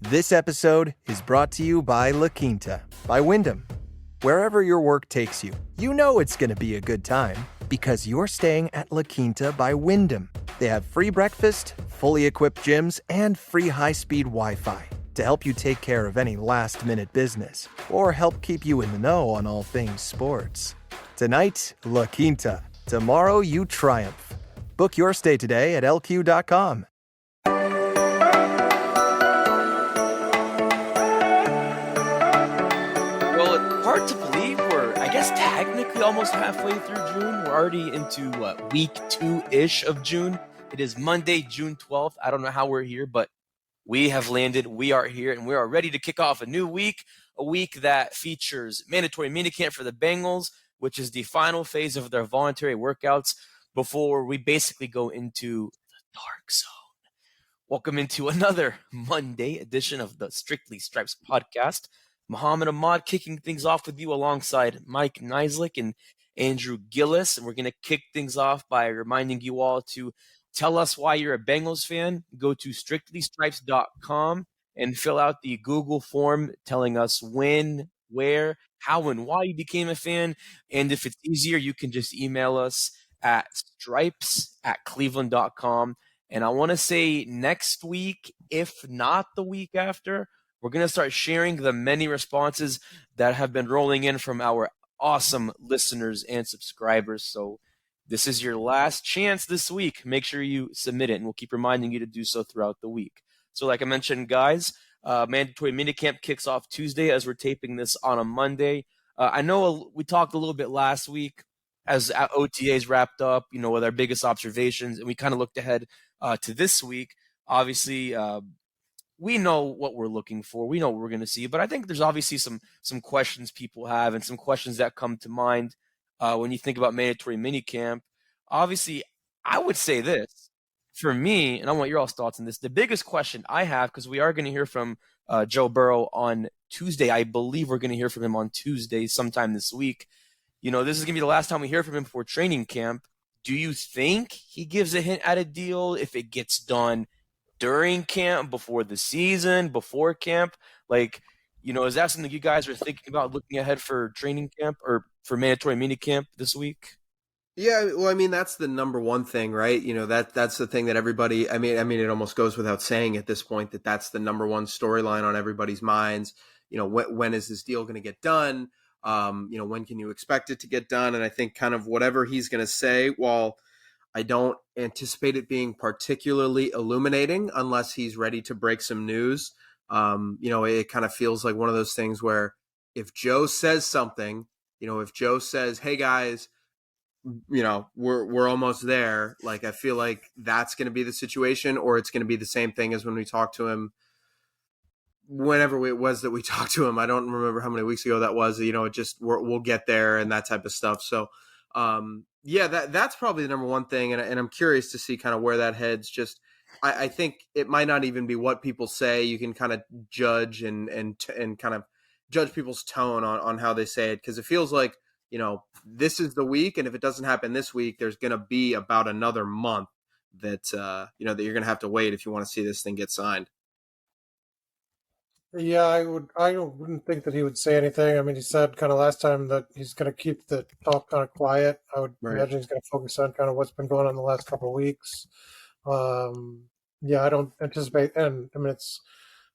This episode is brought to you by La Quinta by Wyndham. Wherever your work takes you, you know it's going to be a good time because you're staying at La Quinta by Wyndham. They have free breakfast, fully equipped gyms, and free high-speed Wi-Fi to help you take care of any last-minute business or help keep you in the know on all things sports. Tonight, La Quinta. Tomorrow, you triumph. Book your stay today at lq.com. Well, it's hard to believe we're, I guess, technically almost halfway through June. We're already into week 2-ish of June. It is Monday, June 12th. I don't know how we're here, but we have landed. We are here, and we are ready to kick off a new week, a week that features mandatory minicamp for the Bengals, which is the final phase of their voluntary workouts before we basically go into the dark zone. Welcome into another Monday edition of the Strictly Stripes podcast. Mohammad Ahmad kicking things off with you alongside Mike Niziolek and Andrew Gillis. And we're going to kick things off by reminding you all to tell us why you're a Bengals fan. Go to strictlystripes.com and fill out the Google form telling us when, where, how, and why you became a fan. And if it's easier, you can just email us at stripes@cleveland.com. And I want to say next week, if not the week after, we're going to start sharing the many responses that have been rolling in from our awesome listeners and subscribers. So this is your last chance this week. Make sure you submit it, and we'll keep reminding you to do so throughout the week. So like I mentioned, guys, mandatory minicamp kicks off Tuesday as we're taping this on a Monday. I know we talked a little bit last week as OTAs wrapped up, with our biggest observations, and we kind of looked ahead to this week. Obviously, we know what we're looking for. We know what we're going to see. But I think there's obviously some questions people have and some questions that come to mind when you think about mandatory minicamp. Obviously, I would say this. For me, and I want your all's thoughts on this, the biggest question I have, because we are going to hear from Joe Burrow on Tuesday. I believe we're going to hear from him on Tuesday sometime this week. This is going to be the last time we hear from him before training camp. Do you think he gives a hint at a deal if it gets done during camp, before the season, before camp? Is that something you guys are thinking about looking ahead for training camp or for mandatory minicamp this week? Yeah, well, that's the number one thing, right? That's the thing that everybody, it almost goes without saying at this point that that's the number one storyline on everybody's minds. When is this deal going to get done? When can you expect it to get done? And I think kind of whatever he's going to say, while I don't anticipate it being particularly illuminating unless he's ready to break some news. It kind of feels like one of those things where if Joe says something, if Joe says, hey guys, we're almost there. Like, I feel like that's going to be the situation, or it's going to be the same thing as when we talked to him, whenever it was that we talked to him. I don't remember how many weeks ago that was, we'll get there and that type of stuff. So, that's probably the number one thing. And I'm curious to see kind of where that heads. Just, I think it might not even be what people say. You can kind of judge and kind of judge people's tone on how they say it. Cause it feels like, this is the week. And if it doesn't happen this week, there's going to be about another month that, that you're going to have to wait if you want to see this thing get signed. Yeah, I wouldn't think that he would say anything. He said kind of last time that he's going to keep the talk kind of quiet. I would imagine he's going to focus on kind of what's been going on the last couple of weeks. I don't anticipate, and it's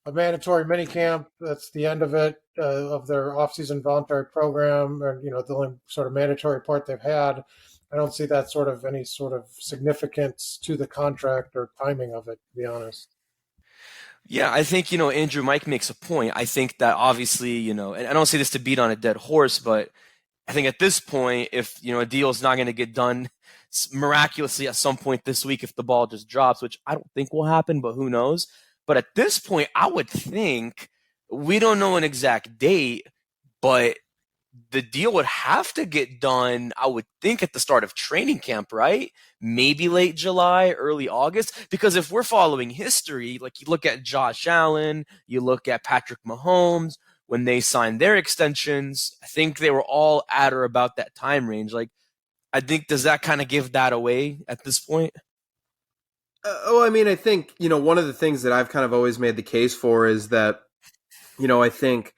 a mandatory minicamp. That's the end of it, of their offseason voluntary program, and the only sort of mandatory part they've had. I don't see that sort of any sort of significance to the contract or timing of it, to be honest. Yeah, I think, Andrew, Mike makes a point. I think that obviously, and I don't say this to beat on a dead horse, but I think at this point, if, a deal is not going to get done miraculously at some point this week, if the ball just drops, which I don't think will happen, but who knows? But at this point, I would think, we don't know an exact date, but the deal would have to get done, I would think, at the start of training camp, right? Maybe late July, early August. Because if we're following history, like you look at Josh Allen, you look at Patrick Mahomes, when they signed their extensions, I think they were all at or about that time range. I think, does that kind of give that away at this point? I mean, I think, one of the things that I've kind of always made the case for is that, I think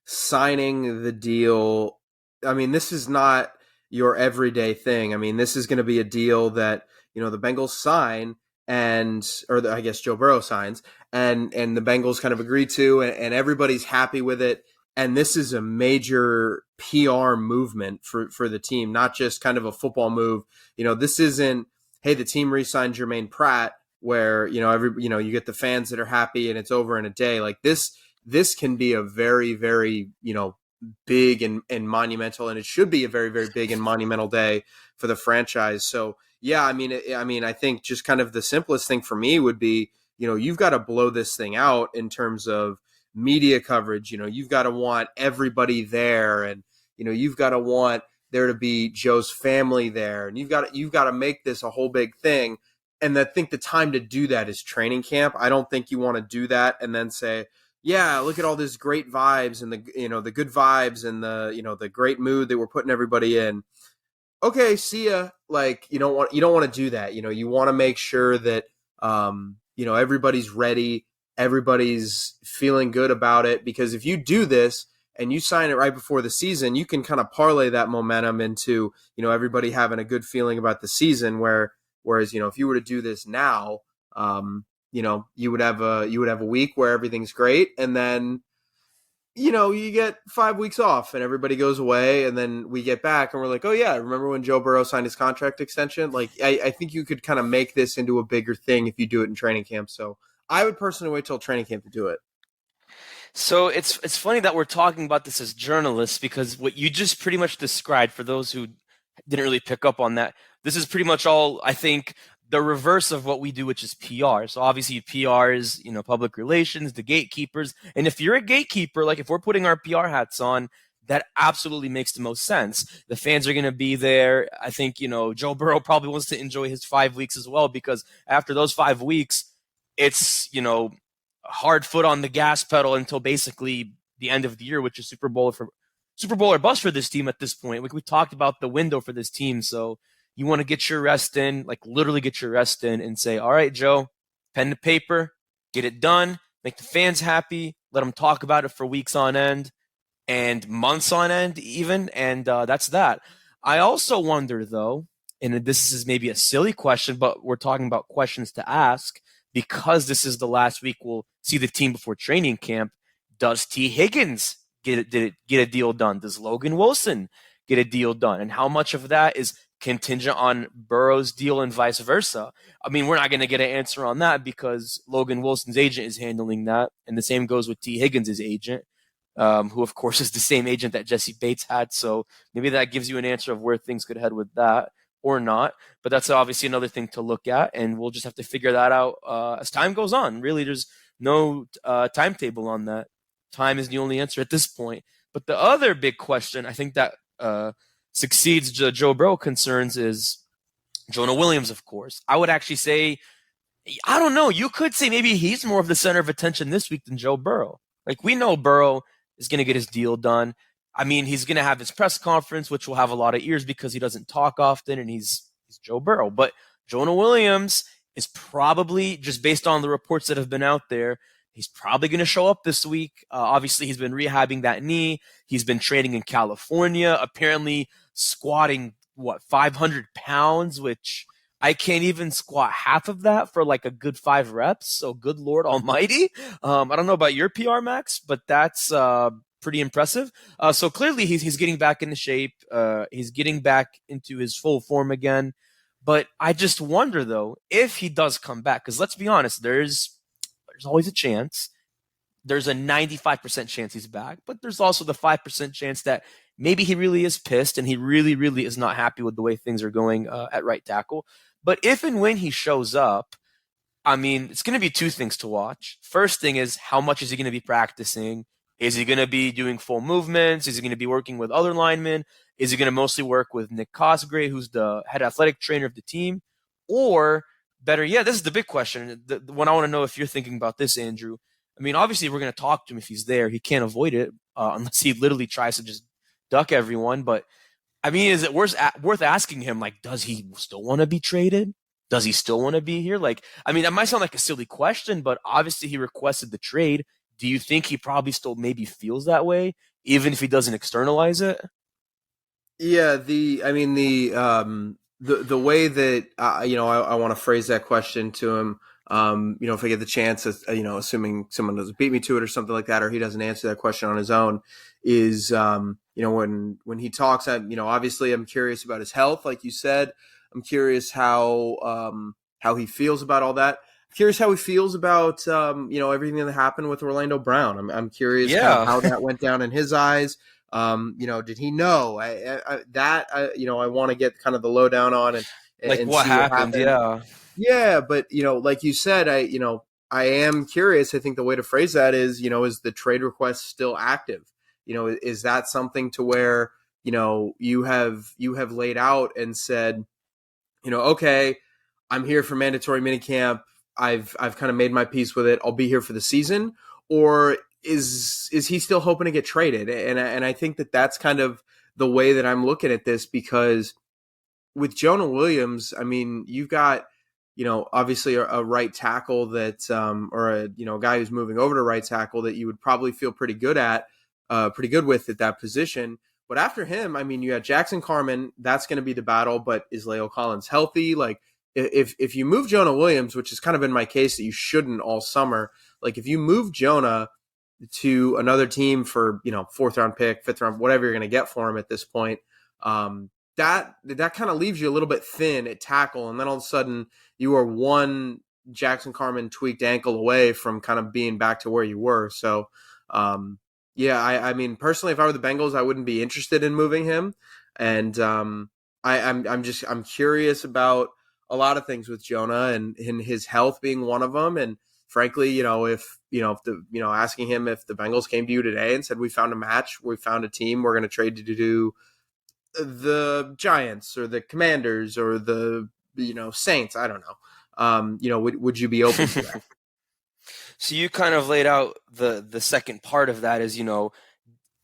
signing the deal, I mean, this is not your everyday thing. I mean, this is going to be a deal that, the Bengals sign I guess Joe Burrow signs and the Bengals kind of agree to, and everybody's happy with it. And this is a major PR movement for the team, not just kind of a football move. This isn't, hey, the team re-signed Jermaine Pratt, where, you get the fans that are happy and it's over in a day. Like this can be a very, very, big and monumental, and it should be a very, very big and monumental day for the franchise. So, yeah, I mean, I think just kind of the simplest thing for me would be, you've got to blow this thing out in terms of media coverage. You've got to want everybody there, and, you've got to want there to be Joe's family there, and you've got to make this a whole big thing. And I think the time to do that is training camp. I don't think you want to do that and then say, yeah, look at all this great vibes and the good vibes and the great mood that we're putting everybody in. Okay, see ya. Like, you don't want to do that. You want to make sure that everybody's ready, everybody's feeling good about it, because if you do this and you sign it right before the season, you can kind of parlay that momentum into, everybody having a good feeling about the season, whereas, if you were to do this now, you would have a week where everything's great, and then you get 5 weeks off and everybody goes away, and then we get back and we're like, oh yeah, remember when Joe Burrow signed his contract extension? Like, I think you could kind of make this into a bigger thing if you do it in training camp. So I would personally wait till training camp to do it. So it's funny that we're talking about this as journalists, because what you just pretty much described, for those who didn't really pick up on that, this is pretty much all, I think, the reverse of what we do, which is PR. So obviously PR is, public relations, the gatekeepers. And if you're a gatekeeper, like if we're putting our PR hats on, that absolutely makes the most sense. The fans are going to be there. I think, Joe Burrow probably wants to enjoy his 5 weeks as well, because after those 5 weeks, it's, hard foot on the gas pedal until basically the end of the year, which is Super Bowl or bust for this team at this point. Like we talked about the window for this team. So you want to get your rest in, like literally get your rest in, and say, all right, Joe, pen to paper, get it done, make the fans happy, let them talk about it for weeks on end and months on end even. And that's that. I also wonder, though, and this is maybe a silly question, but we're talking about questions to ask, because this is the last week we'll see the team before training camp. Does T. Higgins get a deal done? Does Logan Wilson get a deal done? And how much of that is contingent on Burrow's deal and vice versa? I mean, we're not going to get an answer on that because Logan Wilson's agent is handling that. And the same goes with T. Higgins' agent, who, of course, is the same agent that Jesse Bates had. So maybe that gives you an answer of where things could head with that or not. But that's obviously another thing to look at, and we'll just have to figure that out as time goes on. Really, there's no timetable on that. Time is the only answer at this point. But the other big question, I think, that succeeds Joe Burrow concerns is Jonah Williams, of course. I would actually say, I don't know, you could say maybe he's more of the center of attention this week than Joe Burrow. Like, we know Burrow is going to get his deal done. I mean, he's going to have his press conference, which will have a lot of ears because he doesn't talk often, and he's Joe Burrow. But Jonah Williams is probably, just based on the reports that have been out there, he's probably going to show up this week. Obviously, he's been rehabbing that knee. He's been training in California, apparently squatting, 500 pounds, which I can't even squat half of that for like a good 5 reps. So good Lord almighty. I don't know about your PR, Max, but that's pretty impressive. So clearly he's getting back into shape. He's getting back into his full form again. But I just wonder, though, if he does come back, because let's be honest, there's always a chance. There's a 95% chance he's back, but there's also the 5% chance that maybe he really is pissed and he really, really is not happy with the way things are going at right tackle. But if and when he shows up, I mean, it's going to be 2 things to watch. First thing is, how much is he going to be practicing? Is he going to be doing full movements? Is he going to be working with other linemen? Is he going to mostly work with Nick Cosgray, who's the head athletic trainer of the team? Or better yet, this is the big question, the one I want to know if you're thinking about this, Andrew. I mean, obviously, we're going to talk to him if he's there. He can't avoid it unless he literally tries to just duck everyone. But, I mean, is it worth asking him, like, does he still want to be traded? Does he still want to be here? Like, I mean, that might sound like a silly question, but obviously he requested the trade. Do you think he probably still maybe feels that way, even if he doesn't externalize it? Yeah, the way that I want to phrase that question to him, if I get the chance, assuming someone doesn't beat me to it or something like that, or he doesn't answer that question on his own, is when he talks, obviously I'm curious about his health, like you said. I'm curious how he feels about all that. I'm curious how he feels about everything that happened with Orlando Brown. I'm curious kind of how that went down in his eyes. Did he know I want to get kind of the lowdown on and what see happened? what happened. Yeah. But, like you said, I am curious. I think the way to phrase that is the trade request still active? Is that something to where, you have laid out and said, okay, I'm here for mandatory minicamp. I've kind of made my peace with it. I'll be here for the season. Or is he still hoping to get traded? And I think that's kind of the way that I'm looking at this, because with Jonah Williams, I mean, you've got, obviously a right tackle that, or a guy who's moving over to right tackle that you would probably feel pretty good with at that position. But after him, I mean, you got Jackson Carman. That's going to be the battle. But is La'el Collins healthy? Like, if you move Jonah Williams, which has kind of been my case that you shouldn't all summer, like if you move Jonah to another team for, 4th round pick, 5th round, whatever you're going to get for him at this point, that kind of leaves you a little bit thin at tackle. And then all of a sudden you are one Jackson Carman tweaked ankle away from kind of being back to where you were. So, I mean, personally, if I were the Bengals, I wouldn't be interested in moving him. And I'm curious about a lot of things with Jonah and his health being one of them. And frankly, if asking him if the Bengals came to you today and said, we found a match, we found a team, we're going to trade you to do the Giants or the Commanders or the, Saints, I don't know. Would you be open to that? So you kind of laid out the second part of that is,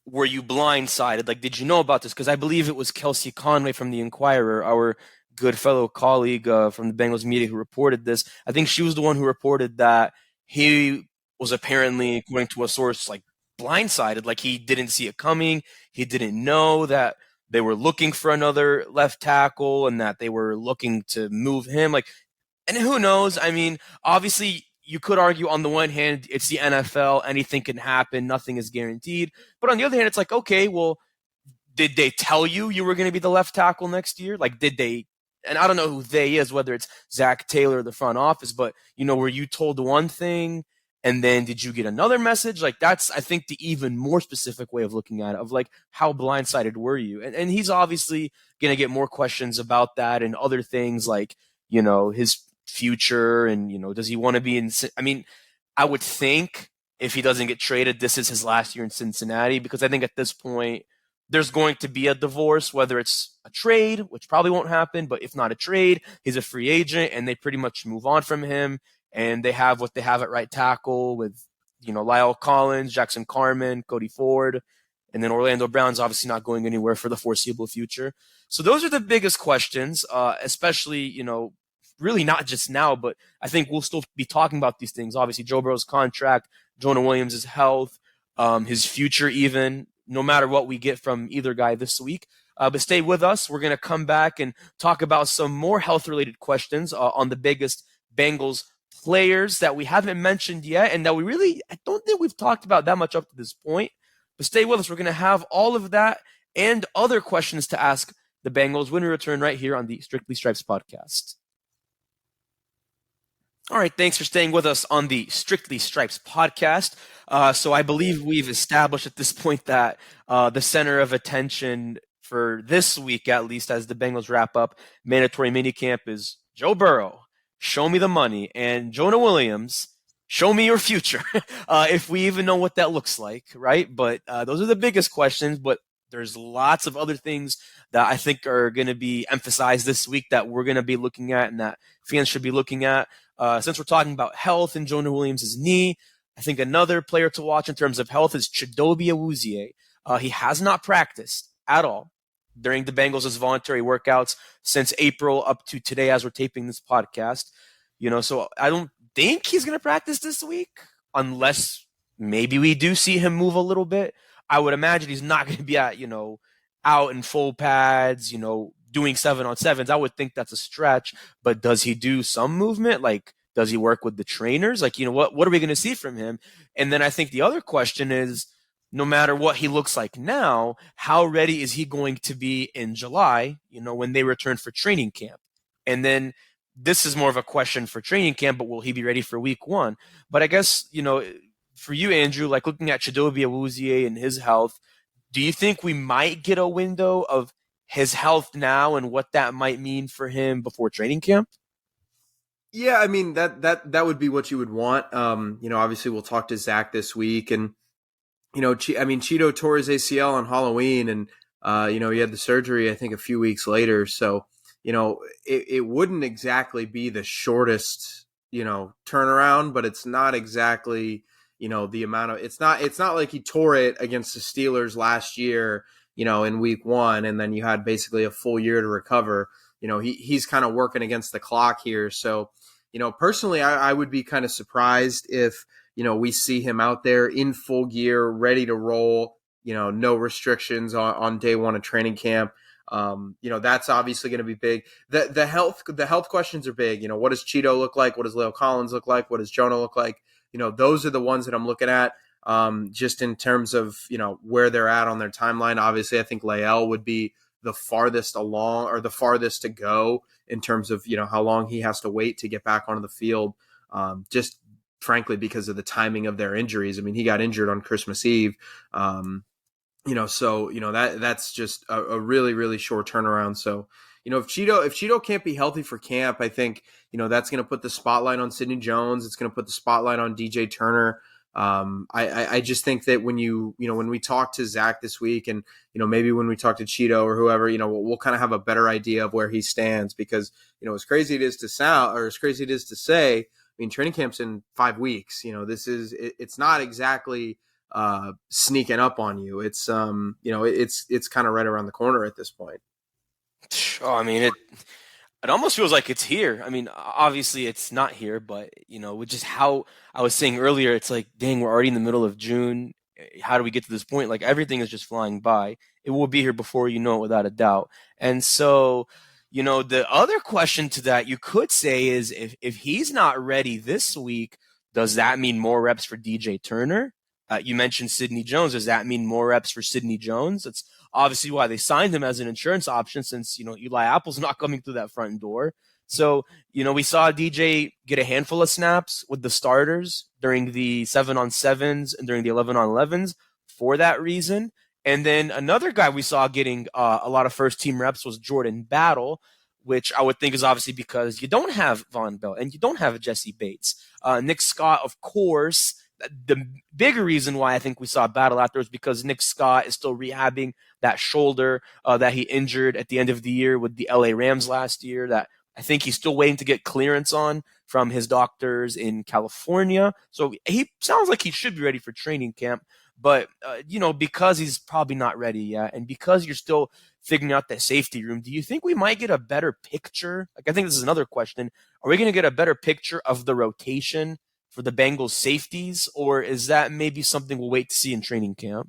were you blindsided? Like, did you know about this? Because I believe it was Kelsey Conway from the Inquirer, our good fellow colleague from the Bengals media, who reported this. I think she was the one who reported that he was apparently, according to a source, like blindsided, like he didn't see it coming. He didn't know that they were looking for another left tackle and that they were looking to move him. Like, and who knows? I mean, obviously, you could argue on the one hand, it's the NFL, anything can happen, nothing is guaranteed. But on the other hand, it's like, okay, well, did they tell you were going to be the left tackle next year? Like, did they? And I don't know who they is, whether it's Zach Taylor or the front office, but, were you told one thing and then did you get another message? Like, that's, I think, the even more specific way of looking at it, of like, how blindsided were you? And he's obviously going to get more questions about that and other things like, his future and, does he want to be in, I mean, I would think if he doesn't get traded, this is his last year in Cincinnati, because I think at this point there's going to be a divorce, whether it's a trade, which probably won't happen, but if not a trade, he's a free agent and they pretty much move on from him and they have what they have at right tackle with, La'el Collins, Jackson Carman, Cody Ford, and then Orlando Brown's obviously not going anywhere for the foreseeable future. So those are the biggest questions, especially, really not just now, but I think we'll still be talking about these things. Obviously, Joe Burrow's contract, Jonah Williams' health, his future even, no matter what we get from either guy this week. But stay with us. We're going to come back and talk about some more health-related questions on the biggest Bengals players that we haven't mentioned yet and that I don't think we've talked about that much up to this point. But stay with us. We're going to have all of that and other questions to ask the Bengals when we return right here on the Strictly Stripes podcast. All right, thanks for staying with us on the Strictly Stripes podcast. So I believe we've established at this point that the center of attention for this week, at least as the Bengals wrap up mandatory minicamp, is Joe Burrow. Show me the money. And Jonah Williams, show me your future. If we even know what that looks like, right? But those are the biggest questions. But there's lots of other things that I think are going to be emphasized this week that we're going to be looking at and that fans should be looking at. Since we're talking about health and Jonah Williams' knee, I think another player to watch in terms of health is Chidobe Awuzie. He has not practiced at all during the Bengals' voluntary workouts since April up to today as we're taping this podcast. So I don't think he's going to practice this week unless maybe we do see him move a little bit. I would imagine he's not going to be out in full pads, doing 7-on-7s. I would think that's a stretch, but does he do some movement? Like, does he work with the trainers? Like, what are we going to see from him? And then I think the other question is, no matter what he looks like now, how ready is he going to be in July, when they return for training camp? And then this is more of a question for training camp, but will he be ready for week 1? But I guess, for you, Andrew, like looking at Chidobe Awuzie and his health, do you think we might get a window of his health now and what that might mean for him before training camp? Yeah, I mean, that would be what you would want. Obviously we'll talk to Zach this week, and Cheeto tore his ACL on Halloween, and he had the surgery I think a few weeks later. So it wouldn't exactly be the shortest turnaround, but it's not exactly the amount of it's not like he tore it against the Steelers last year in week 1, and then you had basically a full year to recover. He's kind of working against the clock here. So personally I would be kind of surprised if we see him out there in full gear, ready to roll, no restrictions on day 1 of training camp. That's obviously going to be big. The health questions are big. What does Cheeto look like? What does Leo Collins look like? What does Jonah look like? Those are the ones that I'm looking at, just in terms of, where they're at on their timeline. Obviously, I think Lael would be the farthest along or the farthest to go in terms of, how long he has to wait to get back onto the field. Just frankly, because of the timing of their injuries. I mean, he got injured on Christmas Eve. That's just a really, really short turnaround. So, if Cheeto can't be healthy for camp, I think, that's going to put the spotlight on Sidney Jones. It's going to put the spotlight on DJ Turner. I just think that when when we talk to Zach this week, and, maybe when we talk to Cheeto or whoever, we'll kind of have a better idea of where he stands, because, as crazy it is to sound, or as crazy it is to say, I mean, training camp's in 5 weeks. It's not exactly sneaking up on you. It's it's kind of right around the corner at this point. Oh, I mean, it almost feels like it's here. I mean, obviously it's not here, but with just how I was saying earlier, it's like, dang, we're already in the middle of June. How do we get to this point? Like, everything is just flying by. It will be here before you know it, without a doubt. And so, the other question to that you could say is, if he's not ready this week, does that mean more reps for DJ Turner? You mentioned Sidney Jones. Does that mean more reps for Sidney Jones? That's obviously why they signed him as an insurance option, since, Eli Apple's not coming through that front door. So, we saw DJ get a handful of snaps with the starters during the 7-on-7s and during the 11-on-11s for that reason. And then another guy we saw getting a lot of first-team reps was Jordan Battle, which I would think is obviously because you don't have Von Bell and you don't have Jesse Bates. Nick Scott, of course. The bigger reason why I think we saw Battle out there is because Nick Scott is still rehabbing that shoulder that he injured at the end of the year with the LA Rams last year, that I think he's still waiting to get clearance on from his doctors in California. So he sounds like he should be ready for training camp. But, because he's probably not ready yet, and because you're still figuring out that safety room, do you think we might get a better picture? Like, I think this is another question. Are we going to get a better picture of the rotation for the Bengals safeties, or is that maybe something we'll wait to see in training camp?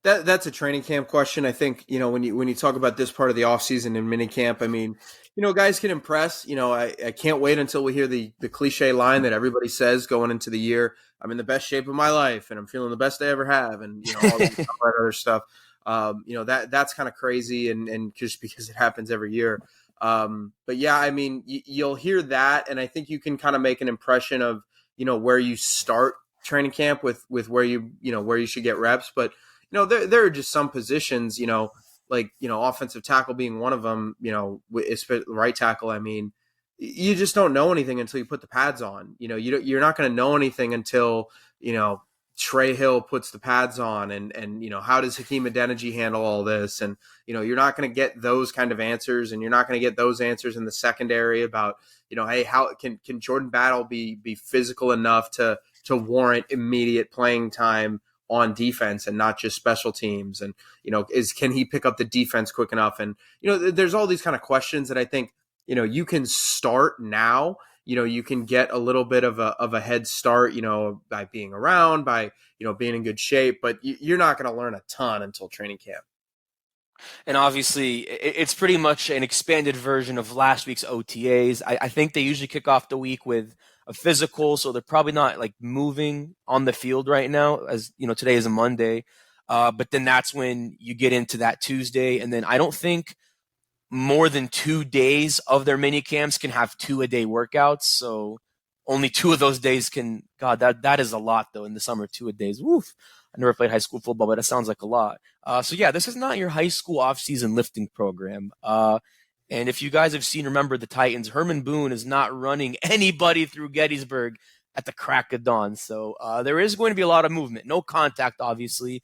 That's a training camp question. I think, when you talk about this part of the offseason and minicamp, I mean, guys can impress. I can't wait until we hear the cliche line that everybody says going into the year: I'm in the best shape of my life and I'm feeling the best I ever have. And, all that other stuff, that's kind of crazy. And just because it happens every year. But yeah, I mean, you'll hear that. And I think you can kind of make an impression of, where you start training camp with where where you should get reps. But, there are just some positions, like, offensive tackle being one of them, right tackle. I mean, you just don't know anything until you put the pads on. You're not going to know anything until, Trey Hill puts the pads on, and how does Hakeem Adeniji handle all this? And, you're not going to get those kind of answers, and you're not going to get those answers in the secondary about, hey, how can Jordan Battle be physical enough to warrant immediate playing time on defense and not just special teams? And, can he pick up the defense quick enough? And, there's all these kind of questions that I think, you can start now. You can get a little bit of a head start, by being around, by, being in good shape, but you're not going to learn a ton until training camp. And obviously, it's pretty much an expanded version of last week's OTAs. I think they usually kick off the week with a physical, so they're probably not like moving on the field right now, as today is a Monday. But then that's when you get into that Tuesday, and then I don't think more than 2 days of their mini camps can have 2-a-day workouts. So only 2 of those days can. God, that is a lot though in the summer. 2-a-days. Woof. I never played high school football, but it sounds like a lot. So yeah, this is not your high school off-season lifting program. And if you guys have remember the Titans, Herman Boone is not running anybody through Gettysburg at the crack of dawn. So there is going to be a lot of movement. No contact, obviously.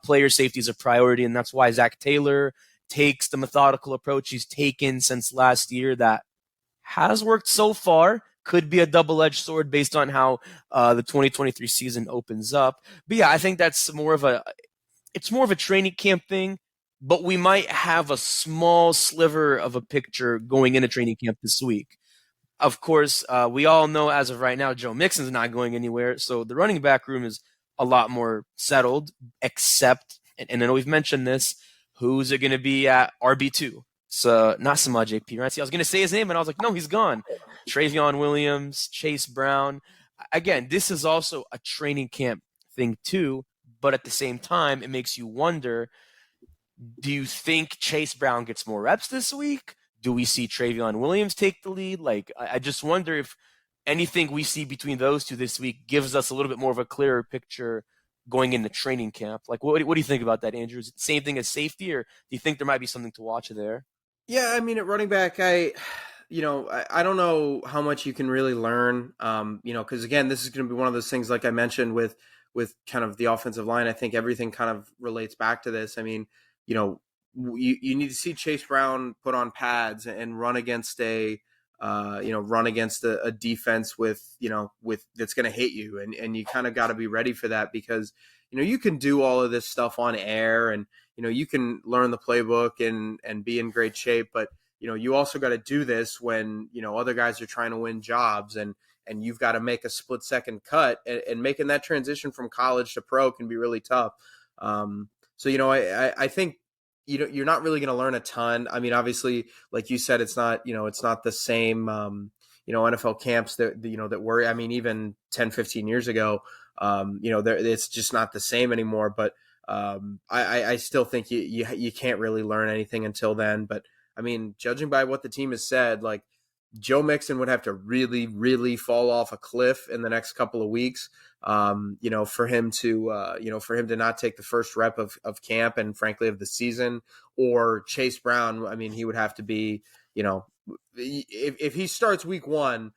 Player safety is a priority, and that's why Zach Taylor takes the methodical approach he's taken since last year that has worked so far. Could be a double-edged sword based on how the 2023 season opens up. But yeah, I think that's more of a training camp thing, but we might have a small sliver of a picture going into training camp this week. Of course, we all know as of right now, Joe Mixon's not going anywhere, so the running back room is a lot more settled, except, and I know we've mentioned this, who's it going to be at RB2? So not Samaj P. Right? See, I was going to say his name, and I was like, no, he's gone. Travion Williams, Chase Brown. Again, this is also a training camp thing too, but at the same time, it makes you wonder, do you think Chase Brown gets more reps this week? Do we see Travion Williams take the lead? Like, I just wonder if anything we see between those two this week gives us a little bit more of a clearer picture going into training camp. Like, what do you think about that, Andrew? Is it the same thing as safety, or do you think there might be something to watch there? Yeah, I mean, at running back, I don't know how much you can really learn, because again, this is going to be one of those things, like I mentioned with kind of the offensive line. I think everything kind of relates back to this. I mean, you need to see Chase Brown put on pads and run against a defense with that's going to hit you, and you kind of got to be ready for that, because you can do all of this stuff on air, and you can learn the playbook and be in great shape, but you also got to do this when other guys are trying to win jobs, and you've got to make a split second cut, and making that transition from college to pro can be really tough. So I think you're not really going to learn a ton. I mean, obviously, like you said, it's not the same NFL camps that were. I mean, even 10, 15 years ago, it's just not the same anymore. But I still think you can't really learn anything until then. But I mean, judging by what the team has said, like, Joe Mixon would have to really, really fall off a cliff in the next couple of weeks, for him to not take the first rep of camp and frankly of the season. Or Chase Brown, I mean, he would have to be, if he starts week 1,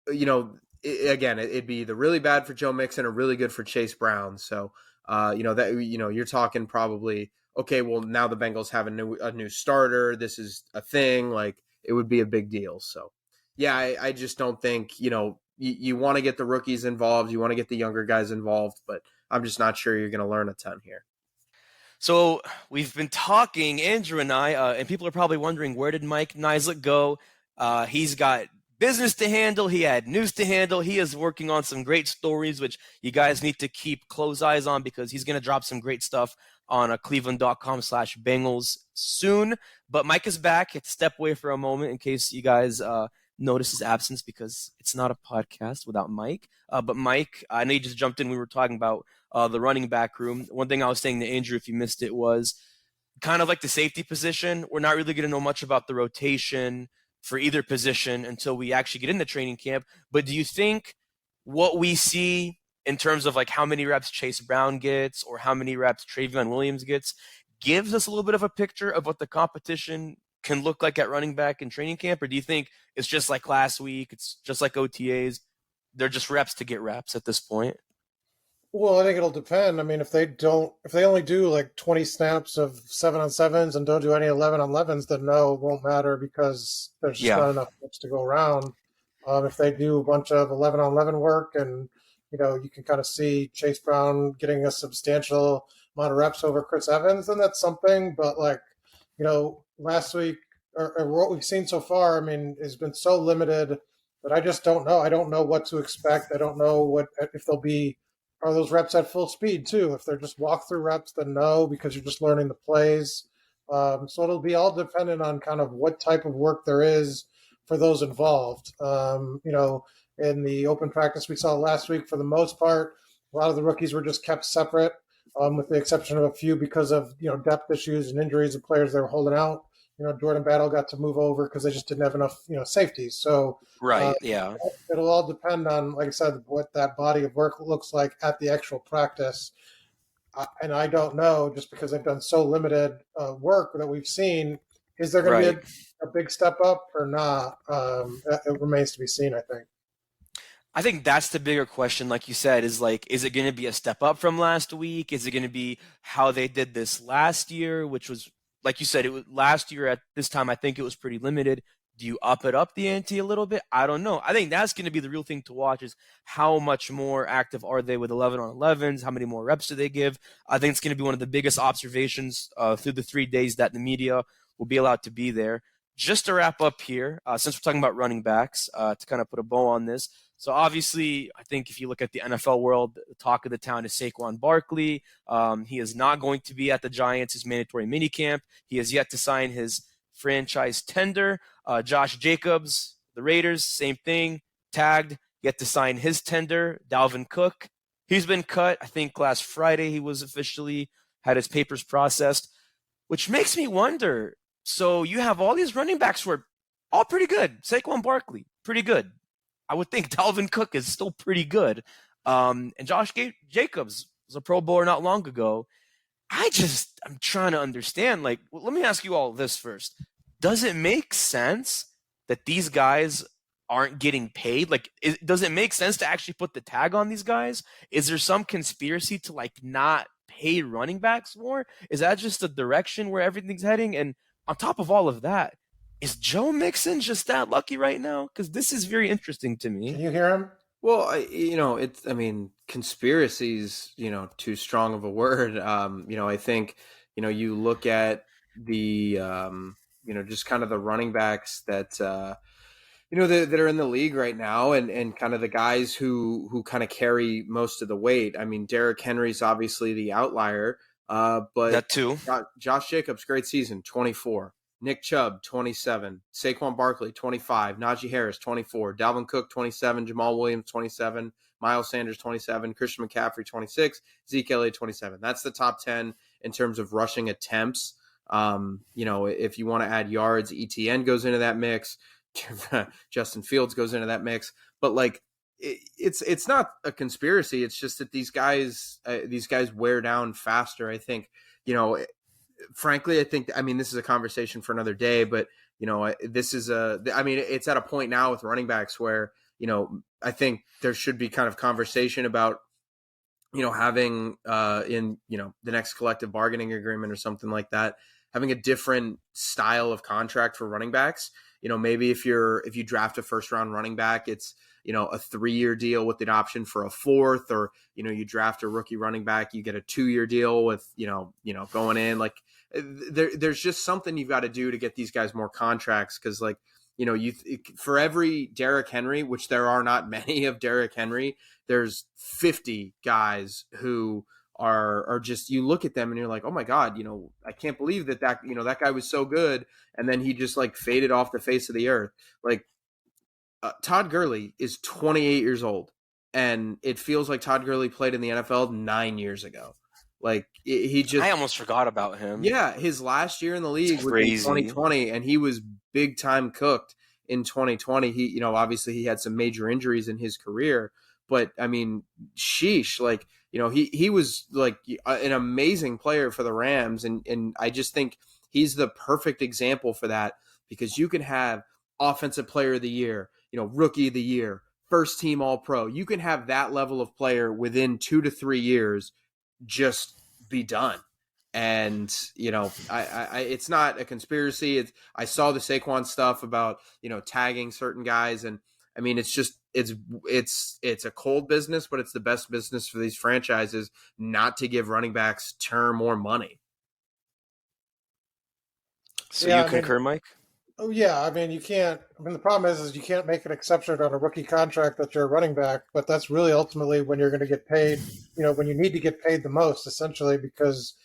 again, it'd be either really bad for Joe Mixon or really good for Chase Brown. So, you're talking probably, okay, well, now the Bengals have a new starter. This is a thing. Like, it would be a big deal. So, yeah, I just don't think, you want to get the rookies involved. You want to get the younger guys involved, but I'm just not sure you're going to learn a ton here. So we've been talking, Andrew and I, and people are probably wondering, where did Mike Niziolek go? He's got business to handle. He had news to handle. He is working on some great stories, which you guys need to keep close eyes on, because he's going to drop some great stuff on cleveland.com/Bengals soon. But Mike is back. Had to step away for a moment in case you guys notice his absence, because it's not a podcast without Mike. But Mike, I know you just jumped in. We were talking about the running back room. One thing I was saying to Andrew, if you missed it, was kind of like the safety position. We're not really going to know much about the rotation for either position until we actually get into training camp. But do you think what we see in terms of like how many reps Chase Brown gets or how many reps Travion Williams gets gives us a little bit of a picture of what the competition can look like at running back in training camp? Or do you think it's just like last week, it's just like OTAs, they're just reps to get reps at this point? Well, I think it'll depend. I mean, if they only do like 20 snaps of 7-on-7s and don't do any 11-on-11s, then no, it won't matter, because there's just not enough reps to go around. If they do a bunch of 11-on-11 work and you can kind of see Chase Brown getting a substantial amount of reps over Chris Evans, then that's something. But last week or what we've seen so far, I mean, has been so limited that I just don't know. I don't know what to expect. I don't know if are those reps at full speed too. If they're just walkthrough reps, then no, because you're just learning the plays. So it'll be all dependent on kind of what type of work there is for those involved. In the open practice we saw last week, for the most part, a lot of the rookies were just kept separate, with the exception of a few because of depth issues and injuries of players they were holding out. Jordan Battle got to move over because they just didn't have enough safeties. So Right. Yeah. it'll all depend on, like I said, what that body of work looks like at the actual practice. And I don't know, just because they've done so limited work that we've seen, is there going to be a big step up or not? It remains to be seen, I think. I think that's the bigger question, like you said, is it going to be a step up from last week? Is it going to be how they did this last year, which was, like you said, it was last year at this time, I think it was pretty limited. Do you up the ante a little bit? I don't know. I think that's going to be the real thing to watch, is how much more active are they with 11 on 11s? How many more reps do they give? I think it's going to be one of the biggest observations through the 3 days that the media will be allowed to be there. Just to wrap up here, since we're talking about running backs, to kind of put a bow on this. So obviously, I think if you look at the NFL world, the talk of the town is Saquon Barkley. He is not going to be at the Giants' mandatory minicamp. He has yet to sign his franchise tender. Josh Jacobs, the Raiders, same thing, tagged, yet to sign his tender. Dalvin Cook, he's been cut. I think last Friday he was officially had his papers processed, which makes me wonder. So you have all these running backs who are all pretty good. Saquon Barkley, pretty good. I would think Dalvin Cook is still pretty good. And Josh Jacobs was a Pro Bowler not long ago. I'm trying to understand. Let me ask you all this first. Does it make sense that these guys aren't getting paid? Does it make sense to actually put the tag on these guys? Is there some conspiracy to not pay running backs more? Is that just the direction where everything's heading? And on top of all of that, is Joe Mixon just that lucky right now? Because this is very interesting to me. Can you hear him? Well, conspiracy's, too strong of a word. I think, you look at the, just kind of the running backs that, that are in the league right now, and kind of the guys who kind of carry most of the weight. I mean, Derrick Henry's obviously the outlier, but that too. Josh Jacobs, great season, 24. Nick Chubb, 27. Saquon Barkley, 25. Najee Harris, 24. Dalvin Cook, 27. Jamal Williams, 27. Miles Sanders, 27. Christian McCaffrey, 26. Zeke Elliott, 27. That's the top 10 in terms of rushing attempts. If you want to add yards, ETN goes into that mix. Justin Fields goes into that mix. But it's not a conspiracy. It's just that these guys wear down faster. I think, frankly, this is a conversation for another day, but it's at a point now with running backs where, I think there should be kind of conversation about, having in, the next collective bargaining agreement or something like that, having a different style of contract for running backs. Maybe if you draft a first round running back, it's, a 3-year deal with an option for a 4th, or, you draft a rookie running back, you get a 2-year deal with, going in. There's just something you've got to do to get these guys more contracts. Cause for every Derrick Henry, which there are not many of Derrick Henry, there's 50 guys who are just, you look at them and you're like, oh my God, I can't believe that guy was so good. And then he just faded off the face of the earth. Todd Gurley is 28 years old, and it feels like Todd Gurley played in the NFL 9 years ago. I almost forgot about him. Yeah, his last year in the league was in 2020, and he was big time cooked in 2020. He, obviously he had some major injuries in his career, but I mean, sheesh, he was an amazing player for the Rams, and I just think he's the perfect example for that, because you can have offensive player of the year, rookie of the year, first team all-pro. You can have that level of player within 2 to 3 years just be done. And, it's not a conspiracy. I saw the Saquon stuff about, tagging certain guys. And I mean, it's just it's a cold business, but it's the best business for these franchises not to give running backs term or money. So you concur, Mike? Oh yeah, I mean you can't. I mean the problem is you can't make an exception on a rookie contract that you're a running back, but that's really ultimately when you're going to get paid. When you need to get paid the most, essentially, because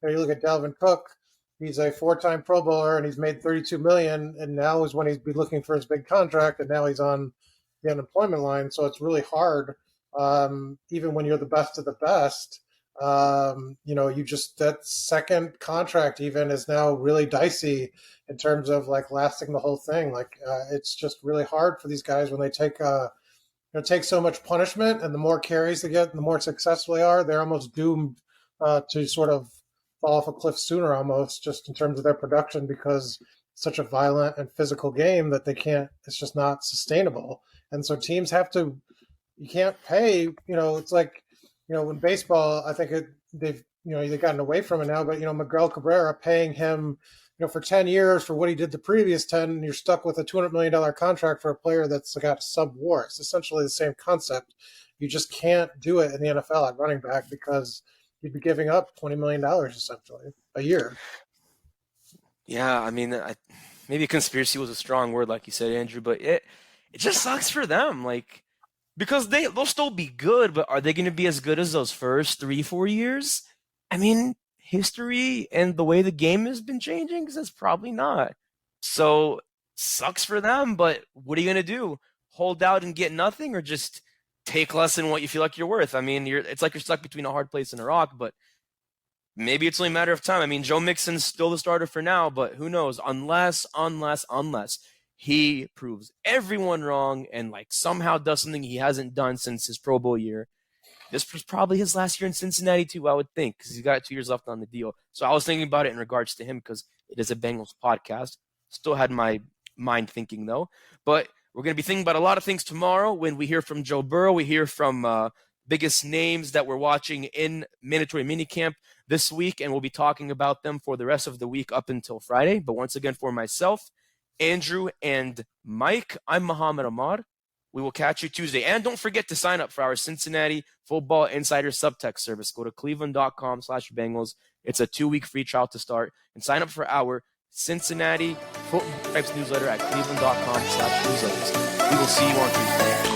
you look at Dalvin Cook. He's a 4-time Pro Bowler and he's made $32 million, and now is when he's be looking for his big contract, and now he's on the unemployment line. So it's really hard, even when you're the best of the best. That second contract even is now really dicey in terms of like lasting the whole thing. It's just really hard for these guys when they take so much punishment, and the more carries they get, and the more successful they are, they're almost doomed to sort of fall off a cliff sooner, almost, just in terms of their production, because it's such a violent and physical game that it's just not sustainable. And so teams you can't pay, it's like, in baseball, I think they've gotten away from it now, but, Miguel Cabrera, paying him, for 10 years for what he did the previous 10, and you're stuck with a $200 million contract for a player that's got sub-WAR. It's essentially the same concept. You just can't do it in the NFL at running back because you'd be giving up $20 million essentially a year. Yeah, I mean, maybe conspiracy was a strong word, like you said, Andrew, but it just sucks for them. Like, because they'll still be good, but are they going to be as good as those first 3-4 years? I mean, history and the way the game has been changing says probably not. So sucks for them, but what are you going to do? Hold out and get nothing, or just take less than what you feel like you're worth? I mean, it's like you're stuck between a hard place and a rock, but maybe it's only a matter of time. I mean, Joe Mixon's still the starter for now, but who knows? Unless he proves everyone wrong and somehow does something he hasn't done since his Pro Bowl year. This was probably his last year in Cincinnati too, I would think, because he's got 2 years left on the deal. So I was thinking about it in regards to him because it is a Bengals podcast. Still had my mind thinking though. But we're going to be thinking about a lot of things tomorrow when we hear from Joe Burrow. We hear from biggest names that we're watching in mandatory minicamp this week, and we'll be talking about them for the rest of the week up until Friday. But once again, for myself, Andrew, and Mike, I'm Mohammad Ahmad. We will catch you Tuesday. And don't forget to sign up for our Cincinnati Football Insider Subtext service. Go to cleveland.com/Bengals. It's a 2-week free trial to start. And sign up for our Cincinnati Football Types newsletter at cleveland.com/newsletters. We will see you on Tuesday.